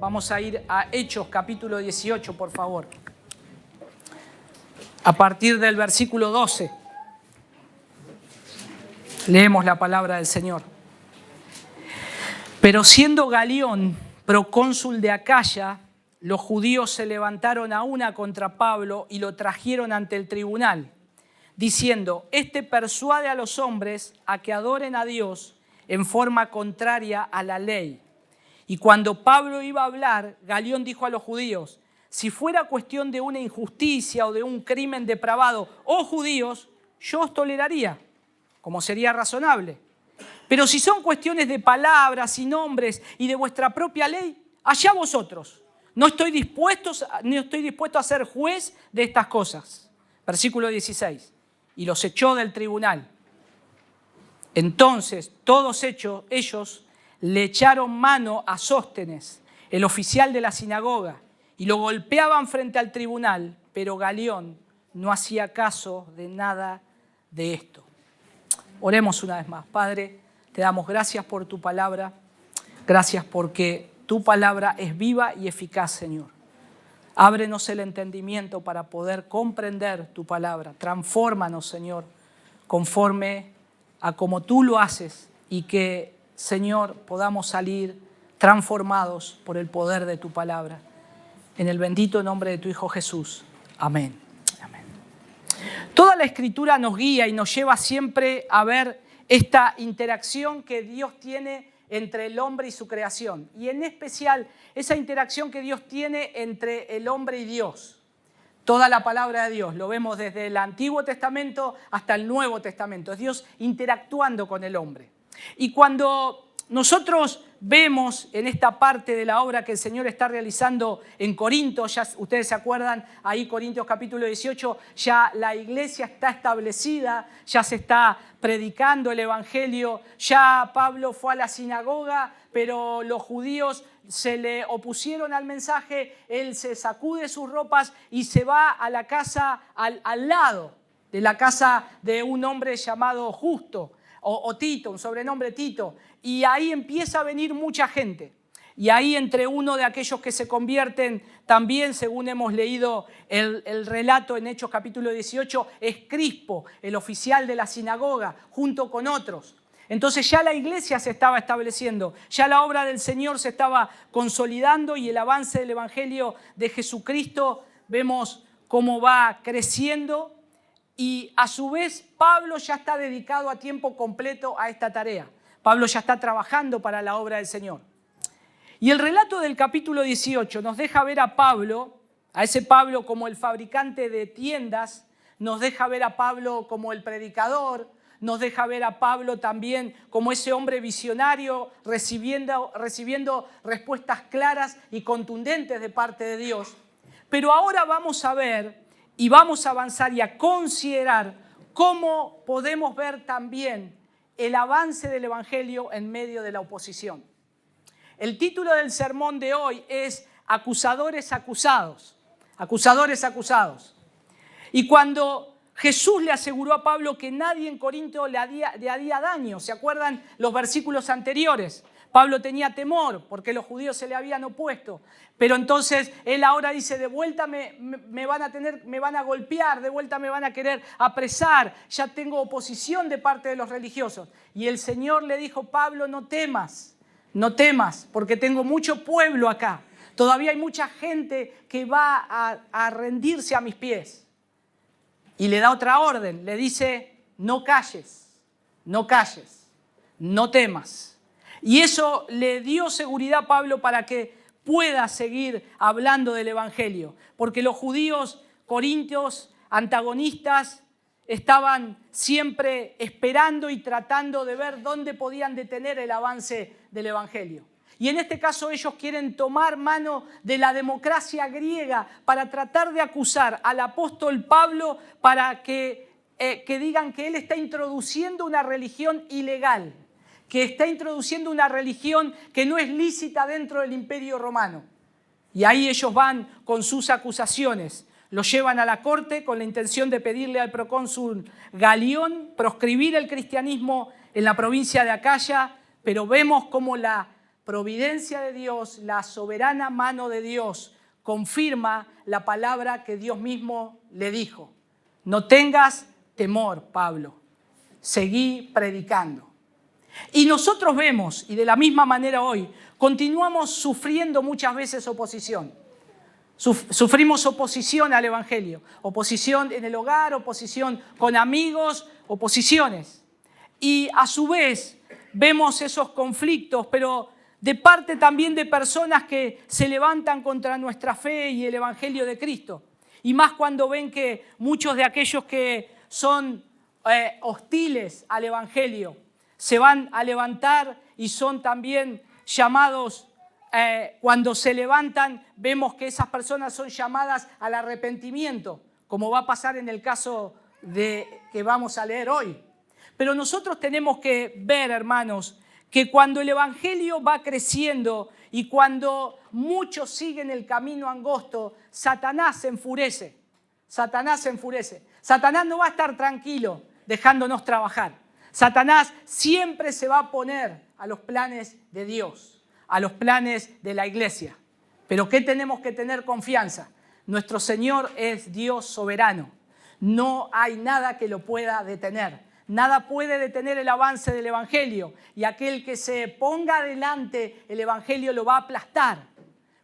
Vamos a ir a Hechos, capítulo 18, por favor. A partir del versículo 12. Leemos la palabra del Señor. Pero siendo Galión procónsul de Acaya, los judíos se levantaron a una contra Pablo y lo trajeron ante el tribunal, diciendo: este persuade a los hombres a que adoren a Dios en forma contraria a la ley. Y cuando Pablo iba a hablar, Galión dijo a los judíos: si fuera cuestión de una injusticia o de un crimen depravado, oh judíos, yo os toleraría, como sería razonable. Pero si son cuestiones de palabras y nombres y de vuestra propia ley, allá vosotros. No estoy dispuesto a ser juez de estas cosas. Versículo 16. Y los echó del tribunal. Entonces todos ellos le echaron mano a Sóstenes, el oficial de la sinagoga, y lo golpeaban frente al tribunal, pero Galión no hacía caso de nada de esto. Oremos una vez más. Padre, te damos gracias por tu palabra. Gracias porque tu palabra es viva y eficaz, Señor. Ábrenos el entendimiento para poder comprender tu palabra. Transfórmanos, Señor, conforme a como tú lo haces, y que, Señor, podamos salir transformados por el poder de tu palabra. En el bendito nombre de tu Hijo Jesús. Amén. Amén. Toda la Escritura nos guía y nos lleva siempre a ver esta interacción que Dios tiene entre el hombre y su creación. Y en especial esa interacción que Dios tiene entre el hombre y Dios. Toda la palabra de Dios lo vemos desde el Antiguo Testamento hasta el Nuevo Testamento. Es Dios interactuando con el hombre. Y cuando nosotros vemos en esta parte de la obra que el Señor está realizando en Corinto, ya ustedes se acuerdan, ahí Corintios capítulo 18, ya la iglesia está establecida, ya se está predicando el Evangelio, ya Pablo fue a la sinagoga, pero los judíos se le opusieron al mensaje, él se sacude sus ropas y se va a la casa al lado de la casa de un hombre llamado Justo, o Tito, un sobrenombre Tito, y ahí empieza a venir mucha gente. Y ahí entre uno de aquellos que se convierten también, según hemos leído el relato en Hechos capítulo 18, es Crispo, el oficial de la sinagoga, junto con otros. Entonces ya la iglesia se estaba estableciendo, ya la obra del Señor se estaba consolidando y el avance del Evangelio de Jesucristo vemos cómo va creciendo. Y a su vez Pablo ya está dedicado a tiempo completo a esta tarea. Pablo ya está trabajando para la obra del Señor. Y el relato del capítulo 18 nos deja ver a Pablo, a ese Pablo como el fabricante de tiendas, nos deja ver a Pablo como el predicador, nos deja ver a Pablo también como ese hombre visionario recibiendo respuestas claras y contundentes de parte de Dios. Pero ahora vamos a ver y vamos a avanzar y a considerar cómo podemos ver también el avance del Evangelio en medio de la oposición. El título del sermón de hoy es Acusadores acusados. Acusadores acusados. Y cuando Jesús le aseguró a Pablo que nadie en Corinto le haría daño, ¿se acuerdan los versículos anteriores? Pablo tenía temor porque los judíos se le habían opuesto. Pero entonces él ahora dice: de vuelta me van a golpear, de vuelta me van a querer apresar, ya tengo oposición de parte de los religiosos. Y el Señor le dijo: Pablo, no temas, porque tengo mucho pueblo acá. Todavía hay mucha gente que va a rendirse a mis pies. Y le da otra orden, le dice: no calles, no temas. Y eso le dio seguridad a Pablo para que pueda seguir hablando del Evangelio. Porque los judíos corintios antagonistas estaban siempre esperando y tratando de ver dónde podían detener el avance del Evangelio. Y en este caso ellos quieren tomar mano de la democracia griega para tratar de acusar al apóstol Pablo para que digan que él está introduciendo una religión ilegal, que está introduciendo una religión que no es lícita dentro del Imperio Romano. Y ahí ellos van con sus acusaciones. Lo llevan a la corte con la intención de pedirle al procónsul Galión proscribir el cristianismo en la provincia de Acaya, pero vemos cómo la providencia de Dios, la soberana mano de Dios, confirma la palabra que Dios mismo le dijo. No tengas temor, Pablo. Seguí predicando. Y nosotros vemos, y de la misma manera hoy, continuamos sufriendo muchas veces oposición. Sufrimos oposición al Evangelio, oposición en el hogar, oposición con amigos, oposiciones. Y a su vez vemos esos conflictos, pero de parte también de personas que se levantan contra nuestra fe y el Evangelio de Cristo. Y más cuando ven que muchos de aquellos que son hostiles al Evangelio se van a levantar y son también llamados, cuando se levantan, vemos que esas personas son llamadas al arrepentimiento, como va a pasar en el caso que vamos a leer hoy. Pero nosotros tenemos que ver, hermanos, que cuando el Evangelio va creciendo y cuando muchos siguen el camino angosto, Satanás se enfurece. Satanás se enfurece. Satanás no va a estar tranquilo dejándonos trabajar. Satanás siempre se va a poner a los planes de Dios, a los planes de la iglesia. Pero ¿qué tenemos que tener confianza? Nuestro Señor es Dios soberano. No hay nada que lo pueda detener. Nada puede detener el avance del Evangelio. Y aquel que se ponga delante, el Evangelio lo va a aplastar.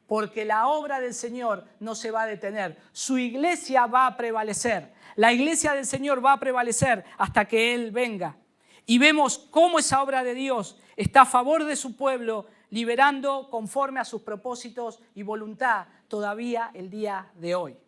Porque la obra del Señor no se va a detener. Su iglesia va a prevalecer. La iglesia del Señor va a prevalecer hasta que Él venga. Y vemos cómo esa obra de Dios está a favor de su pueblo, liberando conforme a sus propósitos y voluntad todavía el día de hoy.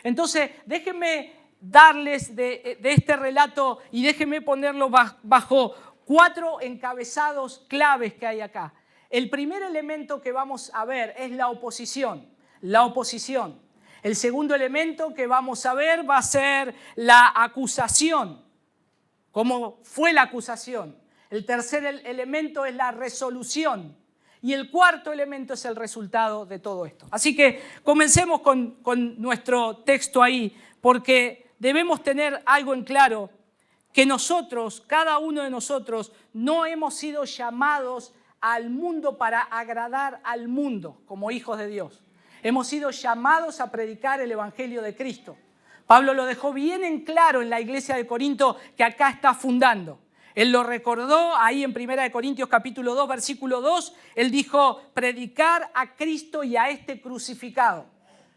Entonces, déjenme darles de este relato y déjenme ponerlo bajo 4 encabezados claves que hay acá. El primer elemento que vamos a ver es la oposición. La oposición. El segundo elemento que vamos a ver va a ser la acusación. ¿Cómo fue la acusación? El tercer elemento es la resolución. Y el cuarto elemento es el resultado de todo esto. Así que comencemos con nuestro texto ahí, porque debemos tener algo en claro, que nosotros, cada uno de nosotros, no hemos sido llamados al mundo para agradar al mundo como hijos de Dios. Hemos sido llamados a predicar el Evangelio de Cristo. Pablo lo dejó bien en claro en la iglesia de Corinto que acá está fundando. Él lo recordó ahí en 1 Corintios capítulo 2, versículo 2. Él dijo, predicar a Cristo y a este crucificado.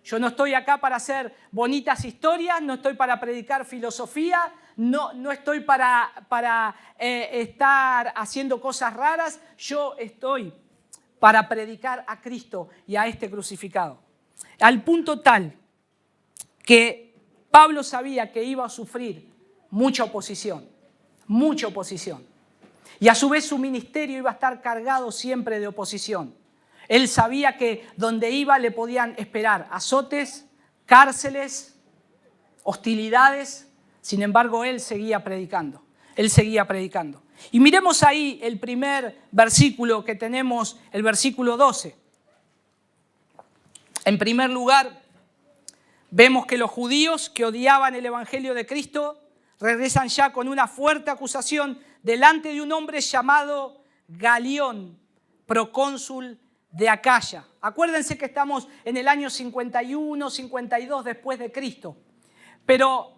Yo no estoy acá para hacer bonitas historias, no estoy para predicar filosofía, no estoy para estar haciendo cosas raras. Yo estoy para predicar a Cristo y a este crucificado. Al punto tal que Pablo sabía que iba a sufrir mucha oposición. Mucha oposición. Y a su vez su ministerio iba a estar cargado siempre de oposición. Él sabía que donde iba le podían esperar azotes, cárceles, hostilidades. Sin embargo, él seguía predicando. Él seguía predicando. Y miremos ahí el primer versículo que tenemos, el versículo 12. En primer lugar, vemos que los judíos que odiaban el Evangelio de Cristo regresan ya con una fuerte acusación delante de un hombre llamado Galión, procónsul de Acaya. Acuérdense que estamos en el año 51, 52 después de Cristo. Pero,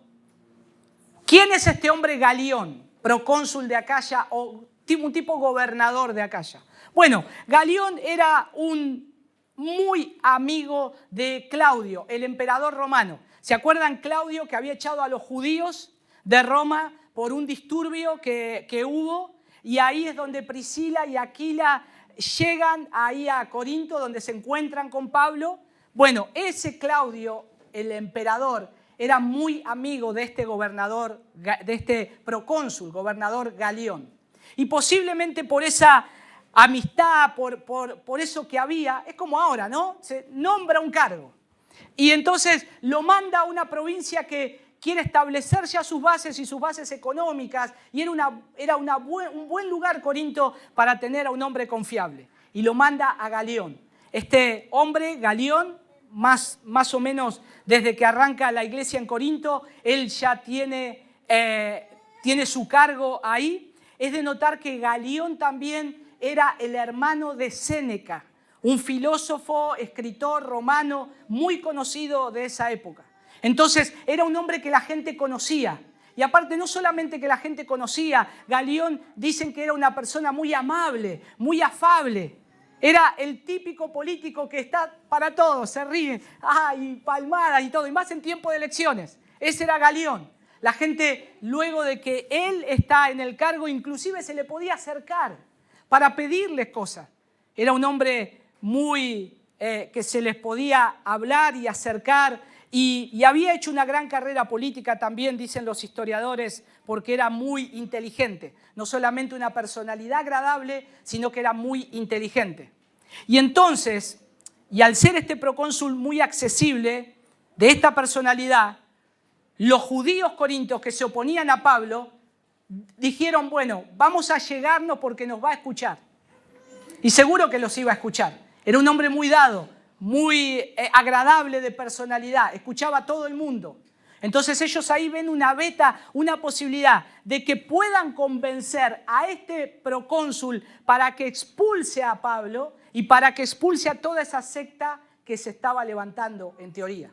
¿quién es este hombre Galión, procónsul de Acaya o un tipo gobernador de Acaya? Bueno, Galión era un muy amigo de Claudio, el emperador romano. ¿Se acuerdan Claudio que había echado a los judíos de Roma por un disturbio que hubo? Y ahí es donde Priscila y Aquila llegan ahí a Corinto, donde se encuentran con Pablo. Bueno, ese Claudio, el emperador, era muy amigo de este gobernador, de este procónsul, gobernador Galión. Y posiblemente por esa amistad, por eso que había, es como ahora, ¿no? Se nombra un cargo. Y entonces lo manda a una provincia que quiere establecer ya sus bases y sus bases económicas, y era un buen lugar Corinto para tener a un hombre confiable. Y lo manda a Galión. Este hombre, Galión, más o menos desde que arranca la iglesia en Corinto, él ya tiene su cargo ahí. Es de notar que Galión también era el hermano de Séneca, un filósofo, escritor romano muy conocido de esa época. Entonces era un hombre que la gente conocía. Y aparte no solamente que la gente conocía, Galión dicen que era una persona muy amable, muy afable. Era el típico político que está para todos, se ríen, y palmadas y todo, y más en tiempo de elecciones. Ese era Galión. La gente, luego de que él está en el cargo, inclusive se le podía acercar para pedirles cosas. Era un hombre muy que se les podía hablar y acercar, y había hecho una gran carrera política también, dicen los historiadores, porque era muy inteligente. No solamente una personalidad agradable, sino que era muy inteligente. Y entonces, y al ser este procónsul muy accesible, de esta personalidad, los judíos corintios que se oponían a Pablo dijeron, bueno, vamos a llegarnos porque nos va a escuchar. Y seguro que los iba a escuchar. Era un hombre muy dado, muy agradable de personalidad, escuchaba a todo el mundo. Entonces ellos ahí ven una beta, una posibilidad de que puedan convencer a este procónsul para que expulse a Pablo y para que expulse a toda esa secta que se estaba levantando en teoría.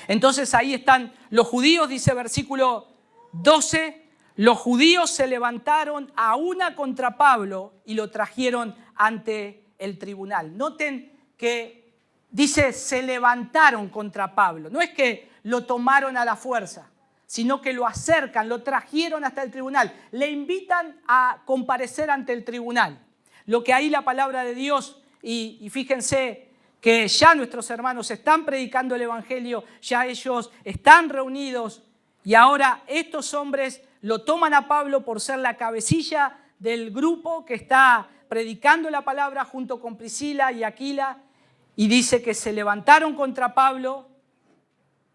Entonces ahí están los judíos, dice versículo 12, los judíos se levantaron a una contra Pablo y lo trajeron ante el tribunal. Noten que dice, se levantaron contra Pablo. No es que lo tomaron a la fuerza, sino que lo acercan, lo trajeron hasta el tribunal. Le invitan a comparecer ante el tribunal. Lo que ahí la palabra de Dios, y fíjense que ya nuestros hermanos están predicando el Evangelio, ya ellos están reunidos, y ahora estos hombres lo toman a Pablo por ser la cabecilla del grupo que está predicando la palabra junto con Priscila y Aquila, y dice que se levantaron contra Pablo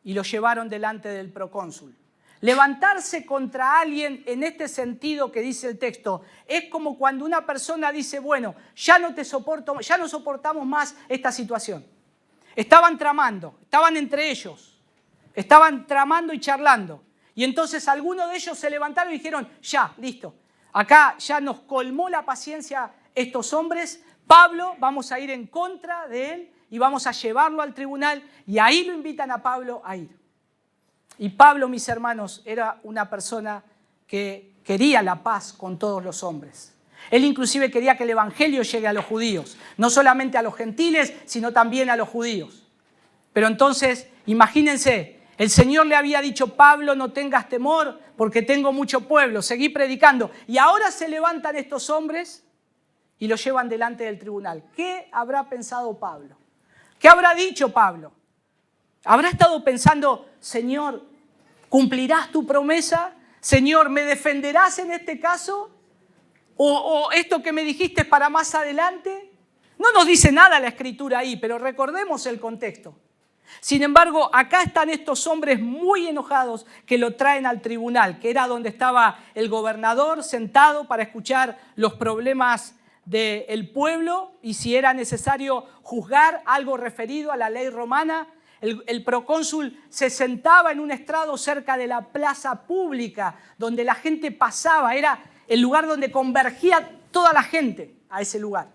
y lo llevaron delante del procónsul. Levantarse contra alguien en este sentido que dice el texto es como cuando una persona dice, bueno, ya no soportamos más esta situación. Estaban tramando, estaban entre ellos, estaban tramando y charlando. Y entonces algunos de ellos se levantaron y dijeron, ya, listo, acá ya nos colmó la paciencia estos hombres, Pablo, vamos a ir en contra de él y vamos a llevarlo al tribunal, y ahí lo invitan a Pablo a ir. Y Pablo, mis hermanos, era una persona que quería la paz con todos los hombres. Él inclusive quería que el evangelio llegue a los judíos, no solamente a los gentiles, sino también a los judíos. Pero entonces, imagínense, el Señor le había dicho, Pablo, no tengas temor porque tengo mucho pueblo, seguí predicando. Y ahora se levantan estos hombres y lo llevan delante del tribunal. ¿Qué habrá pensado Pablo? ¿Qué habrá dicho Pablo? ¿Habrá estado pensando, Señor, ¿cumplirás tu promesa? Señor, ¿me defenderás en este caso? ¿O esto que me dijiste es para más adelante? No nos dice nada la Escritura ahí, pero recordemos el contexto. Sin embargo, acá están estos hombres muy enojados que lo traen al tribunal, que era donde estaba el gobernador sentado para escuchar los problemas del pueblo y si era necesario juzgar algo referido a la ley romana. El procónsul se sentaba en un estrado cerca de la plaza pública donde la gente pasaba, era el lugar donde convergía toda la gente a ese lugar.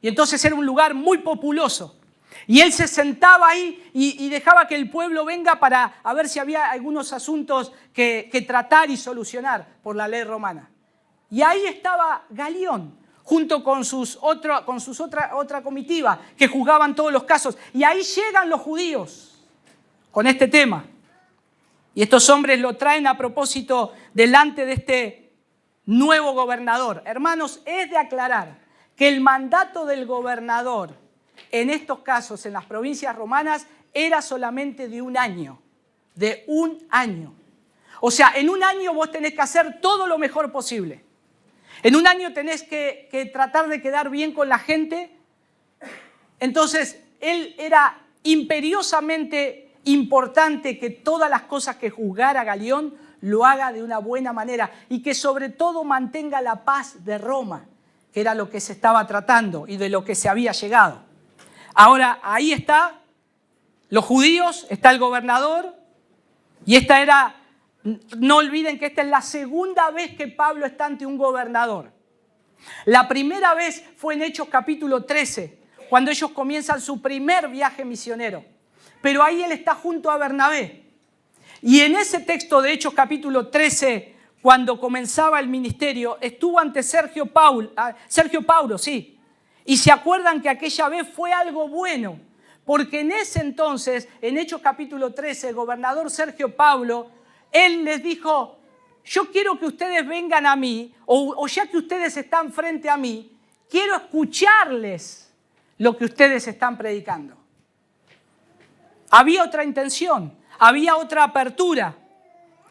Y entonces era un lugar muy populoso. Y él se sentaba ahí y dejaba que el pueblo venga para a ver si había algunos asuntos que tratar y solucionar por la ley romana. Y ahí estaba Galión, junto con otra comitiva que juzgaban todos los casos. Y ahí llegan los judíos con este tema. Y estos hombres lo traen a propósito delante de este nuevo gobernador. Hermanos, es de aclarar que el mandato del gobernador en estos casos, en las provincias romanas, era solamente de un año. De un año. O sea, en un año vos tenés que hacer todo lo mejor posible. En un año tenés que tratar de quedar bien con la gente. Entonces, él era imperiosamente importante que todas las cosas que juzgara Galión lo haga de una buena manera y que sobre todo mantenga la paz de Roma, que era lo que se estaba tratando y de lo que se había llegado. Ahora, ahí está los judíos, está el gobernador y no olviden que esta es la segunda vez que Pablo está ante un gobernador. La primera vez fue en Hechos capítulo 13, cuando ellos comienzan su primer viaje misionero. Pero ahí él está junto a Bernabé. Y en ese texto de Hechos capítulo 13, cuando comenzaba el ministerio, estuvo ante Sergio Paulo, sí. Y se acuerdan que aquella vez fue algo bueno, porque en ese entonces, en Hechos capítulo 13, el gobernador Sergio Paulo, él les dijo: yo quiero que ustedes vengan a mí, o ya que ustedes están frente a mí, quiero escucharles lo que ustedes están predicando. Había otra intención, había otra apertura,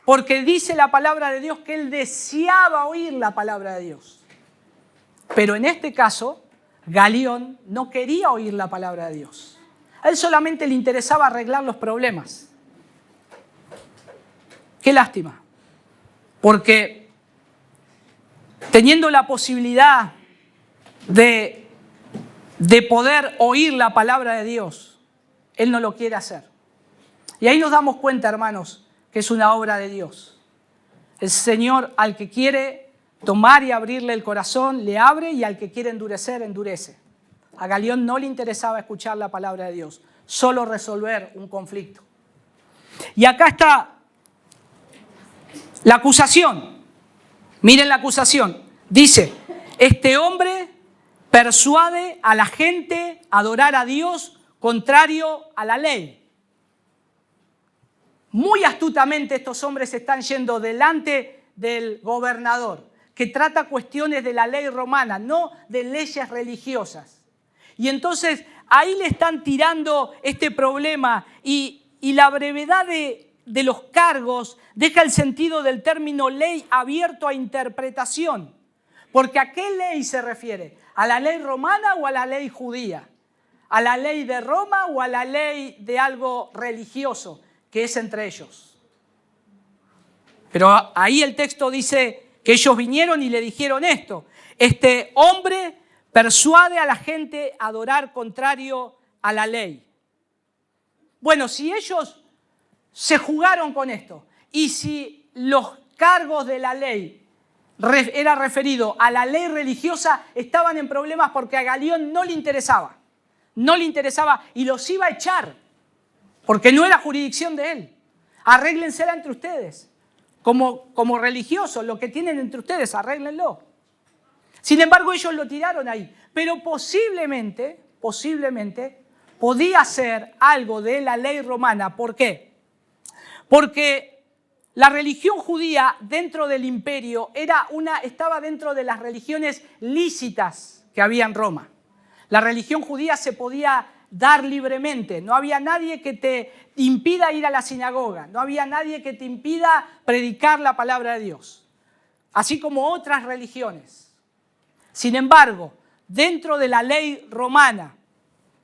porque dice la palabra de Dios que él deseaba oír la palabra de Dios. Pero en este caso, Galión no quería oír la palabra de Dios. A él solamente le interesaba arreglar los problemas. Qué lástima, porque teniendo la posibilidad de poder oír la palabra de Dios, él no lo quiere hacer. Y ahí nos damos cuenta, hermanos, que es una obra de Dios. El Señor, al que quiere tomar y abrirle el corazón, le abre, y al que quiere endurecer, endurece. A Galión no le interesaba escuchar la palabra de Dios, solo resolver un conflicto. Y acá está la acusación. Miren la acusación. Dice: este hombre persuade a la gente a adorar a Dios contrario a la ley. Muy astutamente estos hombres están yendo delante del gobernador, que trata cuestiones de la ley romana, no de leyes religiosas. Y entonces ahí le están tirando este problema, y la brevedad de los cargos deja el sentido del término ley abierto a interpretación. Porque ¿a qué ley se refiere? ¿A la ley romana o a la ley judía? ¿A la ley de Roma o a la ley de algo religioso que es entre ellos? Pero ahí el texto dice que ellos vinieron y le dijeron esto: este hombre persuade a la gente a adorar contrario a la ley. Bueno, si ellos se jugaron con esto, y si los cargos de la ley era referido a la ley religiosa, estaban en problemas, porque a Galión no le interesaba y los iba a echar, porque no era jurisdicción de él. Arréglensela entre ustedes, como religiosos, lo que tienen entre ustedes, arréglenlo. Sin embargo, ellos lo tiraron ahí, pero posiblemente podía ser algo de la ley romana. ¿Por qué? Porque la religión judía dentro del imperio estaba dentro de las religiones lícitas que había en Roma. La religión judía se podía dar libremente, no había nadie que te impida ir a la sinagoga, no había nadie que te impida predicar la palabra de Dios, así como otras religiones. Sin embargo, dentro de la ley romana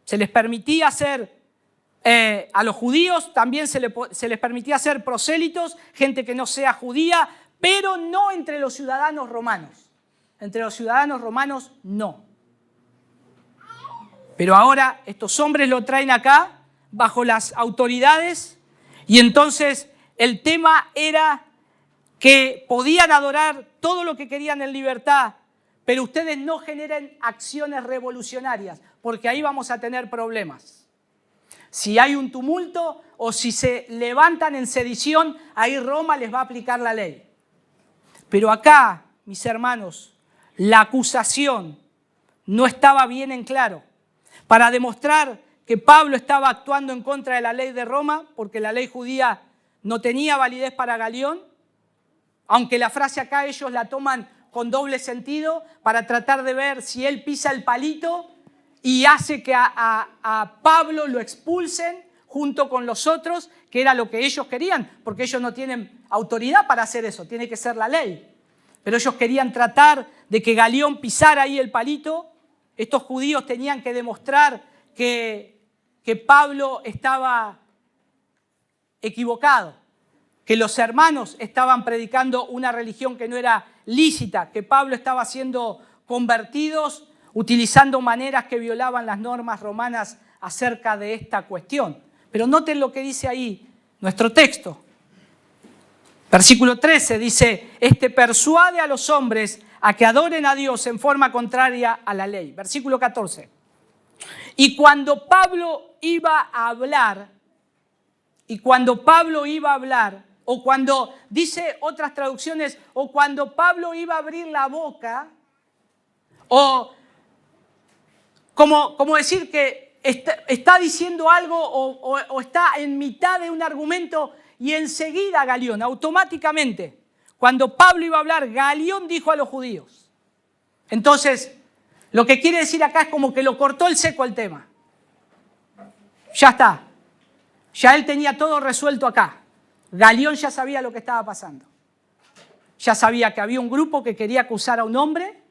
se les permitía hacer, a los judíos también se les permitía ser prosélitos, gente que no sea judía, pero no entre los ciudadanos romanos. Entre los ciudadanos romanos no. Pero ahora estos hombres lo traen acá bajo las autoridades, y entonces el tema era que podían adorar todo lo que querían en libertad, pero ustedes no generen acciones revolucionarias, porque ahí vamos a tener problemas. Si hay un tumulto o si se levantan en sedición, ahí Roma les va a aplicar la ley. Pero acá, mis hermanos, la acusación no estaba bien en claro, para demostrar que Pablo estaba actuando en contra de la ley de Roma, porque la ley judía no tenía validez para Galión, aunque la frase acá ellos la toman con doble sentido, para tratar de ver si él pisa el palito y hace que a Pablo lo expulsen junto con los otros, que era lo que ellos querían, porque ellos no tienen autoridad para hacer eso, tiene que ser la ley. Pero ellos querían tratar de que Galión pisara ahí el palito. Estos judíos tenían que demostrar que Pablo estaba equivocado, que los hermanos estaban predicando una religión que no era lícita, que Pablo estaba siendo convertidos utilizando maneras que violaban las normas romanas acerca de esta cuestión. Pero noten lo que dice ahí nuestro texto. Versículo 13 dice: este persuade a los hombres a que adoren a Dios en forma contraria a la ley. Versículo 14. Y cuando Pablo iba a hablar, o cuando dice otras traducciones, o cuando Pablo iba a abrir la boca, o como decir que está diciendo algo o está en mitad de un argumento y enseguida Galión, automáticamente, cuando Pablo iba a hablar, Galión dijo a los judíos. Entonces, lo que quiere decir acá es como que lo cortó el seco el tema. Ya está. Ya él tenía todo resuelto acá. Galión ya sabía lo que estaba pasando. Ya sabía que había un grupo que quería acusar a un hombre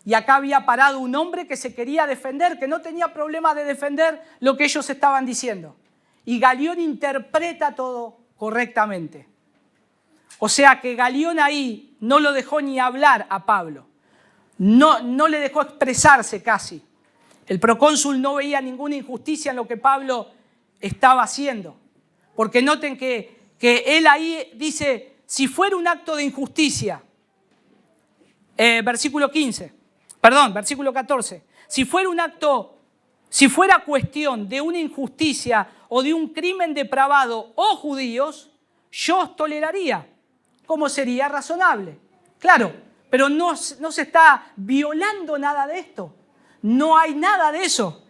y acá había parado un hombre que se quería defender, que no tenía problema de defender lo que ellos estaban diciendo. Y Galión interpreta todo correctamente. O sea que Galión ahí no lo dejó ni hablar a Pablo. No le dejó expresarse casi. El procónsul no veía ninguna injusticia en lo que Pablo estaba haciendo. Porque noten que él ahí dice, si fuera un acto de injusticia, versículo 14, si fuera cuestión de una injusticia o de un crimen depravado o judíos, yo os toleraría, como sería razonable. Claro, pero no se está violando nada de esto. No hay nada de eso.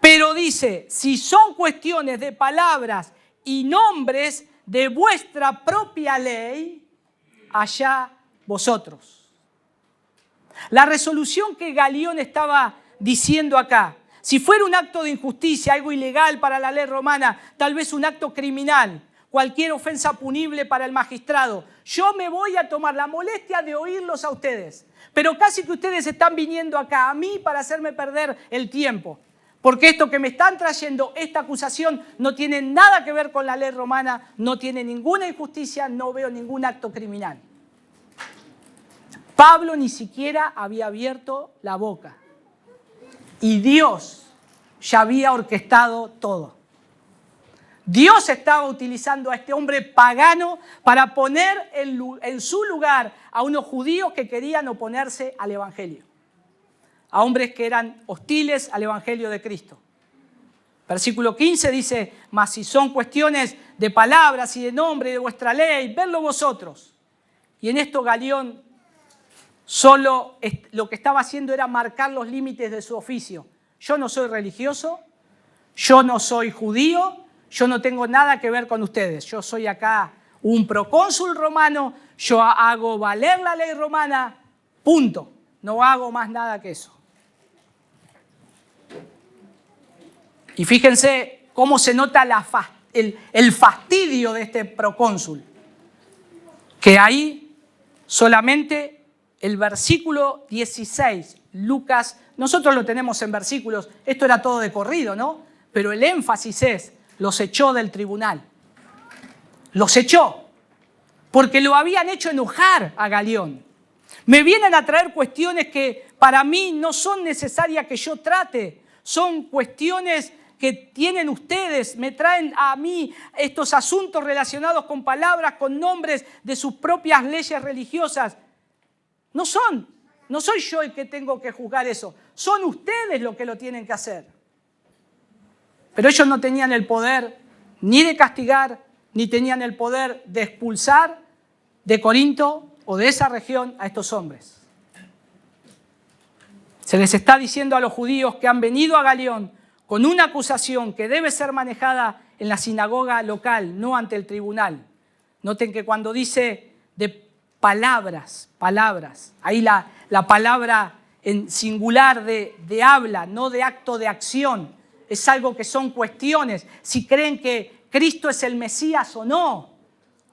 Pero dice, si son cuestiones de palabras y nombres de vuestra propia ley, allá vosotros. La resolución que Galión estaba diciendo acá, si fuera un acto de injusticia, algo ilegal para la ley romana, tal vez un acto criminal, cualquier ofensa punible para el magistrado, yo me voy a tomar la molestia de oírlos a ustedes. Pero casi que ustedes están viniendo acá a mí para hacerme perder el tiempo. Porque esto que me están trayendo, esta acusación, no tiene nada que ver con la ley romana, no tiene ninguna injusticia, no veo ningún acto criminal. Pablo ni siquiera había abierto la boca. Y Dios ya había orquestado todo. Dios estaba utilizando a este hombre pagano para poner en su lugar a unos judíos que querían oponerse al Evangelio. A hombres que eran hostiles al Evangelio de Cristo. Versículo 15 dice, mas si son cuestiones de palabras y de nombre y de vuestra ley, vedlo vosotros. Y en esto Galión solo lo que estaba haciendo era marcar los límites de su oficio. Yo no soy religioso, yo no soy judío, yo no tengo nada que ver con ustedes. Yo soy acá un procónsul romano, yo hago valer la ley romana, punto. No hago más nada que eso. Y fíjense cómo se nota el fastidio de este procónsul. Que ahí solamente el versículo 16, Lucas, nosotros lo tenemos en versículos, esto era todo de corrido, ¿no? Pero el énfasis es, los echó del tribunal. Los echó, porque lo habían hecho enojar a Galión. Me vienen a traer cuestiones que para mí no son necesarias que yo trate, son cuestiones que tienen ustedes, me traen a mí estos asuntos relacionados con palabras, con nombres de sus propias leyes religiosas. No soy yo el que tengo que juzgar eso, son ustedes los que lo tienen que hacer. Pero ellos no tenían el poder ni de castigar, ni tenían el poder de expulsar de Corinto o de esa región a estos hombres. Se les está diciendo a los judíos que han venido a Galión con una acusación que debe ser manejada en la sinagoga local, no ante el tribunal. Noten que cuando dice de palabras, ahí la palabra en singular de habla, no de acto de acción, es algo que son cuestiones. Si creen que Cristo es el Mesías o no.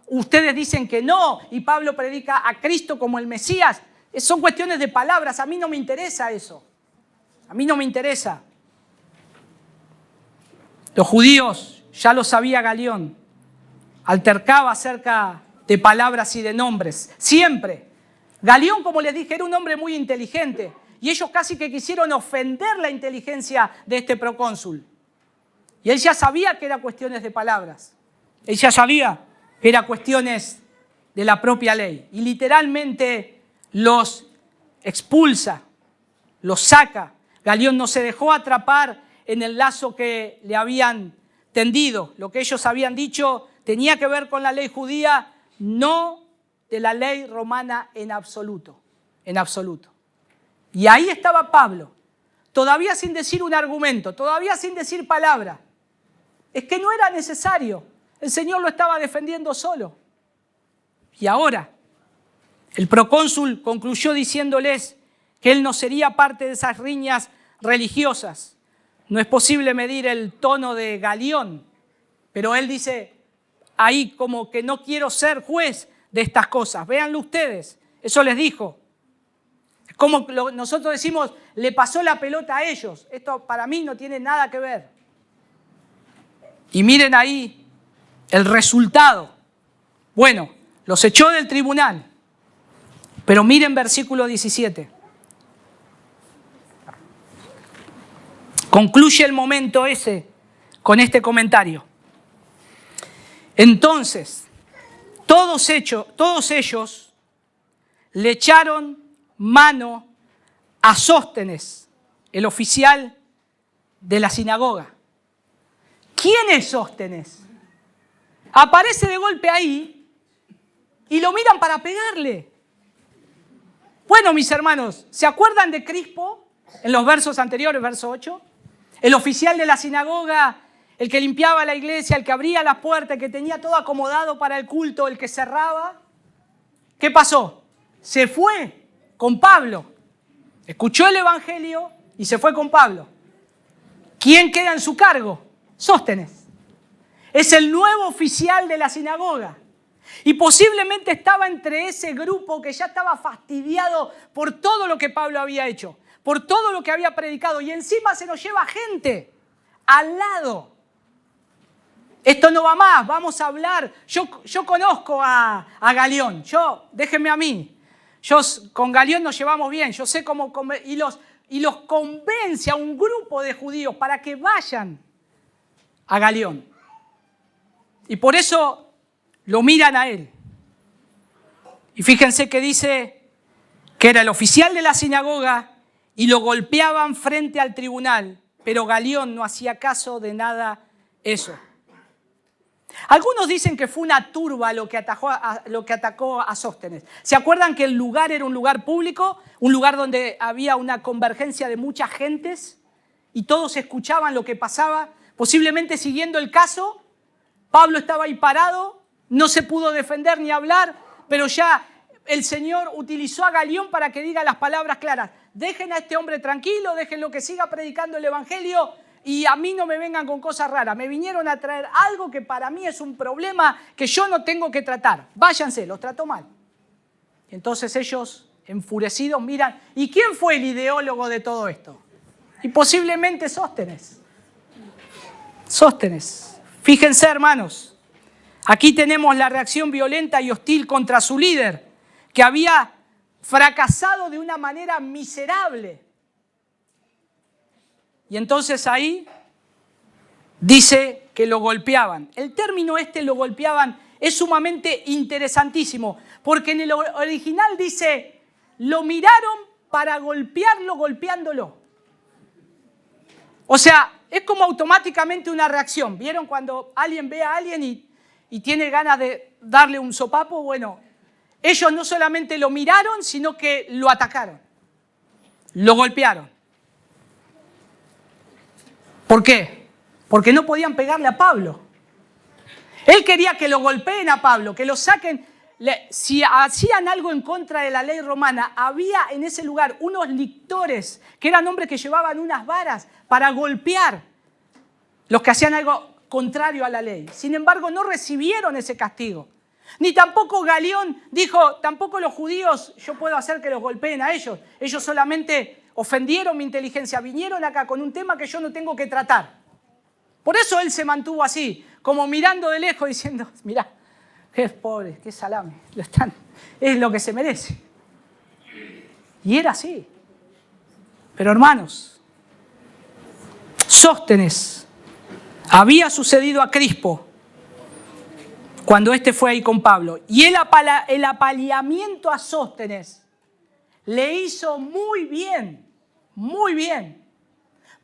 Ustedes dicen que no, y Pablo predica a Cristo como el Mesías. Son cuestiones de palabras, a mí no me interesa eso. A mí no me interesa. Los judíos, ya lo sabía Galión, altercaba acerca de palabras y de nombres, siempre. Galión, como les dije, era un hombre muy inteligente, y ellos casi que quisieron ofender la inteligencia de este procónsul. Y él ya sabía que eran cuestiones de palabras. Él ya sabía que eran cuestiones de la propia ley. Y literalmente los expulsa, los saca. Galión no se dejó atrapar en el lazo que le habían tendido. Lo que ellos habían dicho tenía que ver con la ley judía, no de la ley romana en absoluto. En absoluto. Y ahí estaba Pablo, todavía sin decir un argumento, todavía sin decir palabra. Es que no era necesario. El Señor lo estaba defendiendo solo. Y ahora, el procónsul concluyó diciéndoles que él no sería parte de esas riñas religiosas. No es posible medir el tono de Galión, pero él dice ahí como que no quiero ser juez de estas cosas. Véanlo ustedes, eso les dijo. Como nosotros decimos, le pasó la pelota a ellos. Esto para mí no tiene nada que ver. Y miren ahí el resultado. Bueno, los echó del tribunal. Pero miren versículo 17. Concluye el momento ese con este comentario. Entonces, todos ellos le echaron mano a Sóstenes, el oficial de la sinagoga. ¿Quién es Sóstenes? Aparece de golpe ahí y lo miran para pegarle. Bueno, mis hermanos, ¿se acuerdan de Crispo en los versos anteriores, verso 8? El oficial de la sinagoga, el que limpiaba la iglesia, el que abría las puertas, el que tenía todo acomodado para el culto, el que cerraba. ¿Qué pasó? Se fue con Pablo. Escuchó el evangelio y se fue con Pablo. ¿Quién queda en su cargo? Sóstenes. Es el nuevo oficial de la sinagoga. Y posiblemente estaba entre ese grupo que ya estaba fastidiado por todo lo que Pablo había hecho, por todo lo que había predicado. Y encima se nos lleva gente al lado. Esto no va más, vamos a hablar. Yo conozco a Galión, déjenme a mí. Con Galión nos llevamos bien, yo sé cómo... Y los convence a un grupo de judíos para que vayan a Galión. Y por eso lo miran a él. Y fíjense que dice que era el oficial de la sinagoga y lo golpeaban frente al tribunal, pero Galión no hacía caso de nada eso. Algunos dicen que fue una turba lo que atacó a Sóstenes. ¿Se acuerdan que el lugar era un lugar público? Un lugar donde había una convergencia de muchas gentes y todos escuchaban lo que pasaba, posiblemente siguiendo el caso. Pablo estaba ahí parado, no se pudo defender ni hablar, pero ya el Señor utilizó a Galión para que diga las palabras claras. Dejen a este hombre tranquilo, déjenlo que siga predicando el evangelio y a mí no me vengan con cosas raras. Me vinieron a traer algo que para mí es un problema que yo no tengo que tratar. Váyanse, los trató mal. Entonces ellos, enfurecidos, miran. ¿Y quién fue el ideólogo de todo esto? Y posiblemente Sóstenes. Sóstenes. Fíjense, hermanos. Aquí tenemos la reacción violenta y hostil contra su líder, que había fracasado de una manera miserable. Y entonces ahí dice que lo golpeaban. El término lo golpeaban, es sumamente interesantísimo, porque en el original dice, lo miraron para golpearlo golpeándolo. O sea, es como automáticamente una reacción. ¿Vieron cuando alguien ve a alguien y tiene ganas de darle un sopapo? Bueno, ellos no solamente lo miraron, sino que lo atacaron. Lo golpearon. ¿Por qué? Porque no podían pegarle a Pablo. Él quería que lo golpeen a Pablo, que lo saquen. Si hacían algo en contra de la ley romana, había en ese lugar unos lictores, que eran hombres que llevaban unas varas para golpear los que hacían algo contrario a la ley. Sin embargo, no recibieron ese castigo. Ni tampoco Galión dijo, tampoco los judíos, yo puedo hacer que los golpeen a ellos. Ellos solamente ofendieron mi inteligencia, vinieron acá con un tema que yo no tengo que tratar. Por eso él se mantuvo así, como mirando de lejos, diciendo, mirá, qué pobre, qué salame, es lo que se merece. Y era así. Pero hermanos, Sóstenes había sucedido a Crispo cuando fue ahí con Pablo. Y el apaleamiento a Sóstenes le hizo muy bien,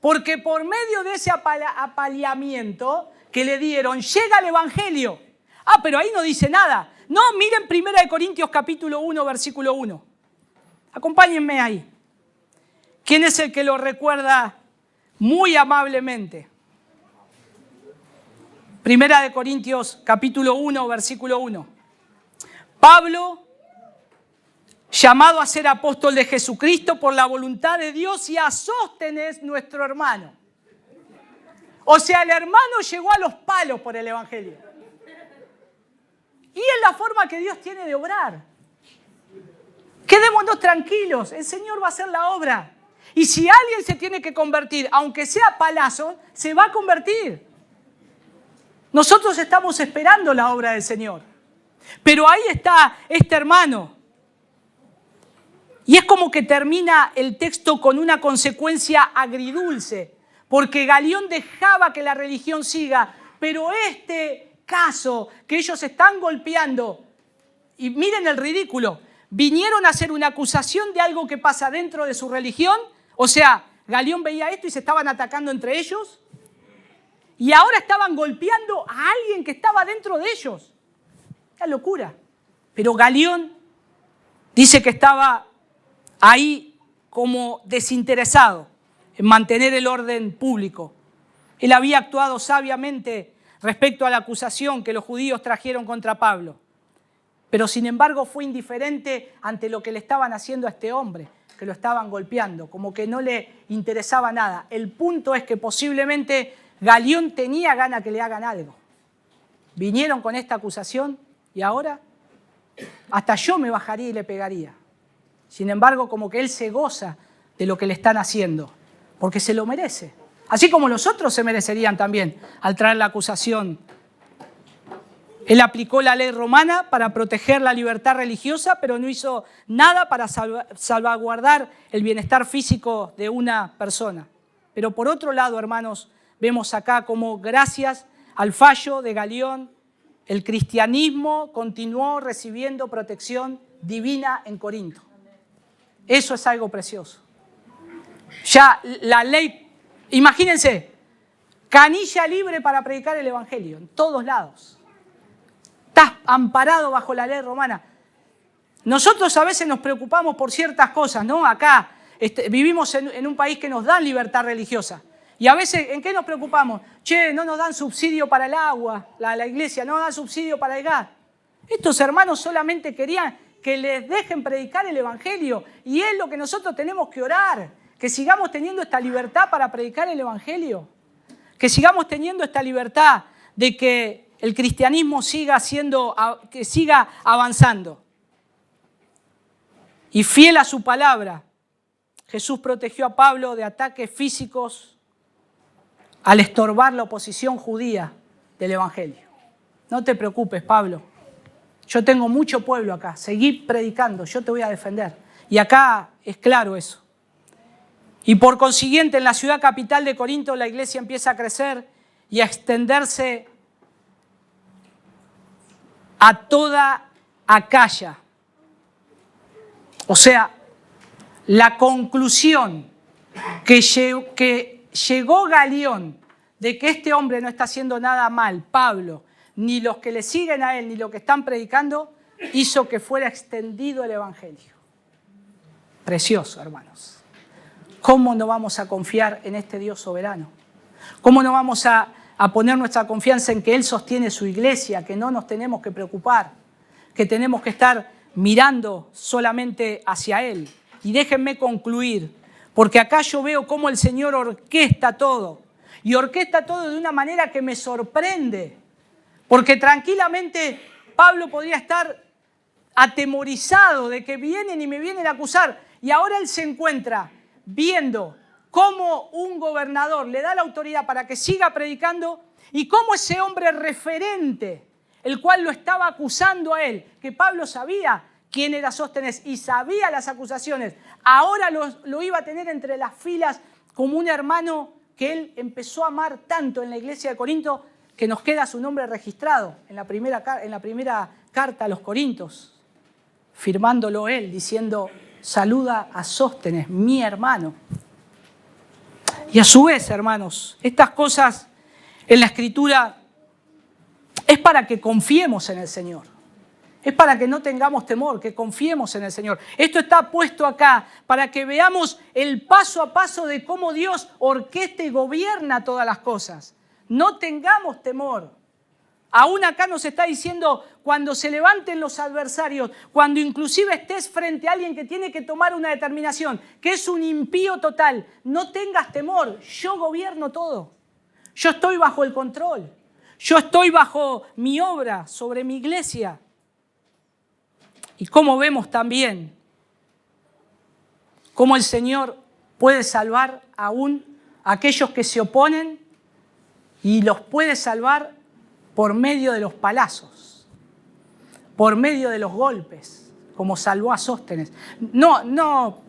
porque por medio de ese apaleamiento que le dieron, llega el Evangelio. Ah, pero ahí no dice nada. No, miren 1 Corintios capítulo 1, versículo 1. Acompáñenme ahí. ¿Quién es el que lo recuerda muy amablemente? 1 Corintios capítulo 1, versículo 1. Pablo, llamado a ser apóstol de Jesucristo por la voluntad de Dios, y a Sóstenes, nuestro hermano. O sea, el hermano llegó a los palos por el Evangelio. Y es la forma que Dios tiene de obrar. Quedémonos tranquilos, el Señor va a hacer la obra. Y si alguien se tiene que convertir, aunque sea palazo, se va a convertir. Nosotros estamos esperando la obra del Señor. Pero ahí está este hermano. Y es como que termina el texto con una consecuencia agridulce, porque Galión dejaba que la religión siga, pero este caso que ellos están golpeando, y miren el ridículo, vinieron a hacer una acusación de algo que pasa dentro de su religión, o sea, Galión veía esto y se estaban atacando entre ellos, y ahora estaban golpeando a alguien que estaba dentro de ellos. ¡Qué locura! Pero Galión dice que estaba ahí como desinteresado en mantener el orden público. Él había actuado sabiamente respecto a la acusación que los judíos trajeron contra Pablo. Pero sin embargo fue indiferente ante lo que le estaban haciendo a este hombre, que lo estaban golpeando, como que no le interesaba nada. El punto es que posiblemente Galión tenía ganas que le hagan algo. Vinieron con esta acusación y ahora hasta yo me bajaría y le pegaría. Sin embargo, como que él se goza de lo que le están haciendo, porque se lo merece. Así como los otros se merecerían también al traer la acusación. Él aplicó la ley romana para proteger la libertad religiosa, pero no hizo nada para salvaguardar el bienestar físico de una persona. Pero por otro lado, hermanos, vemos acá como gracias al fallo de Galión, el cristianismo continuó recibiendo protección divina en Corinto. Eso es algo precioso. Ya la ley, imagínense, canilla libre para predicar el Evangelio en todos lados. Estás amparado bajo la ley romana. Nosotros a veces nos preocupamos por ciertas cosas, ¿no? Acá vivimos en un país que nos da libertad religiosa. Y a veces, ¿en qué nos preocupamos? Che, no nos dan subsidio para el agua, la iglesia, no nos dan subsidio para el gas. Estos hermanos solamente querían que les dejen predicar el Evangelio. Y es lo que nosotros tenemos que orar, que sigamos teniendo esta libertad para predicar el Evangelio. Que sigamos teniendo esta libertad de que el cristianismo que siga avanzando. Y fiel a su palabra, Jesús protegió a Pablo de ataques físicos al estorbar la oposición judía del Evangelio. No te preocupes, Pablo. Yo tengo mucho pueblo acá. Seguí predicando, yo te voy a defender. Y acá es claro eso. Y por consiguiente, en la ciudad capital de Corinto, la iglesia empieza a crecer y a extenderse a toda Acaya. O sea, la conclusión que llegó Galión de que este hombre no está haciendo nada mal, Pablo, ni los que le siguen a él, ni los que están predicando, hizo que fuera extendido el Evangelio. Precioso, hermanos. ¿Cómo no vamos a confiar en este Dios soberano? ¿Cómo no vamos a poner nuestra confianza en que Él sostiene su iglesia, que no nos tenemos que preocupar, que tenemos que estar mirando solamente hacia Él? Y déjenme concluir, porque acá yo veo cómo el Señor orquesta todo, y orquesta todo de una manera que me sorprende, porque tranquilamente Pablo podría estar atemorizado de que vienen y me vienen a acusar, y ahora él se encuentra viendo cómo un gobernador le da la autoridad para que siga predicando y cómo ese hombre referente, el cual lo estaba acusando a él, que Pablo sabía quién era Sóstenes y sabía las acusaciones, ahora lo iba a tener entre las filas como un hermano que él empezó a amar tanto en la iglesia de Corinto que nos queda su nombre registrado en la primera carta a los Corintios, firmándolo él, diciendo: saluda a Sóstenes, mi hermano. Y a su vez, hermanos, estas cosas en la Escritura es para que confiemos en el Señor. Es para que no tengamos temor, que confiemos en el Señor. Esto está puesto acá para que veamos el paso a paso de cómo Dios orquesta y gobierna todas las cosas. No tengamos temor. Aún acá nos está diciendo, cuando se levanten los adversarios, cuando inclusive estés frente a alguien que tiene que tomar una determinación, que es un impío total, no tengas temor, yo gobierno todo. Yo estoy bajo el control. Yo estoy bajo mi obra sobre mi iglesia. Y como vemos también, cómo el Señor puede salvar aún a aquellos que se oponen y los puede salvar por medio de los palazos, por medio de los golpes, como salvó a Sóstenes. No,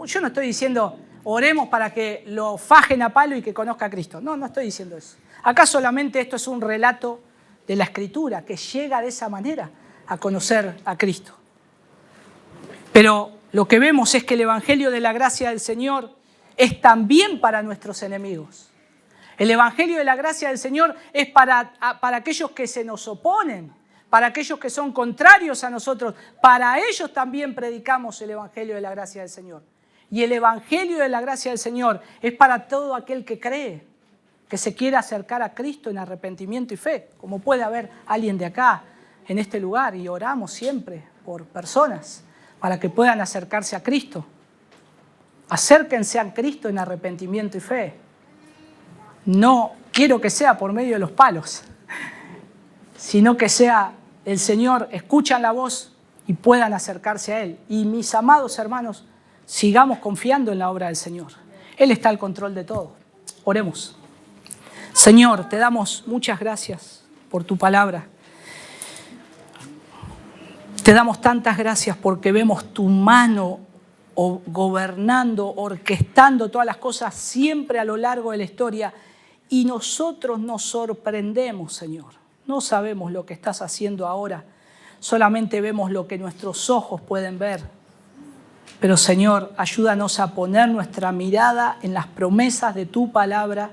yo no estoy diciendo oremos para que lo fajen a palo y que conozca a Cristo. No estoy diciendo eso. Acá solamente esto es un relato de la Escritura que llega de esa manera a conocer a Cristo. Pero lo que vemos es que el Evangelio de la gracia del Señor es también para nuestros enemigos. El Evangelio de la gracia del Señor es para aquellos que se nos oponen, para aquellos que son contrarios a nosotros. Para ellos también predicamos el Evangelio de la gracia del Señor. Y el Evangelio de la gracia del Señor es para todo aquel que cree, que se quiera acercar a Cristo en arrepentimiento y fe. Como puede haber alguien de acá, en este lugar, y oramos siempre por personas para que puedan acercarse a Cristo. Acérquense a Cristo en arrepentimiento y fe. No quiero que sea por medio de los palos, sino que sea el Señor, escuchan la voz y puedan acercarse a Él. Y mis amados hermanos, sigamos confiando en la obra del Señor. Él está al control de todo. Oremos. Señor, te damos muchas gracias por tu palabra. Te damos tantas gracias porque vemos tu mano gobernando, orquestando todas las cosas siempre a lo largo de la historia. Y nosotros nos sorprendemos, Señor. No sabemos lo que estás haciendo ahora. Solamente vemos lo que nuestros ojos pueden ver. Pero, Señor, ayúdanos a poner nuestra mirada en las promesas de tu palabra,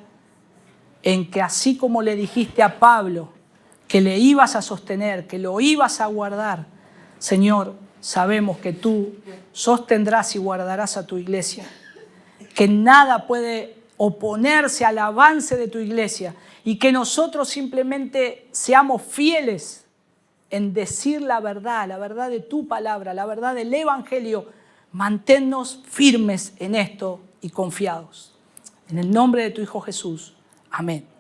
en que así como le dijiste a Pablo que le ibas a sostener, que lo ibas a guardar, Señor, sabemos que tú sostendrás y guardarás a tu iglesia, que nada puede oponerse al avance de tu iglesia y que nosotros simplemente seamos fieles en decir la verdad de tu palabra, la verdad del Evangelio. Manténnos firmes en esto y confiados. En el nombre de tu Hijo Jesús. Amén.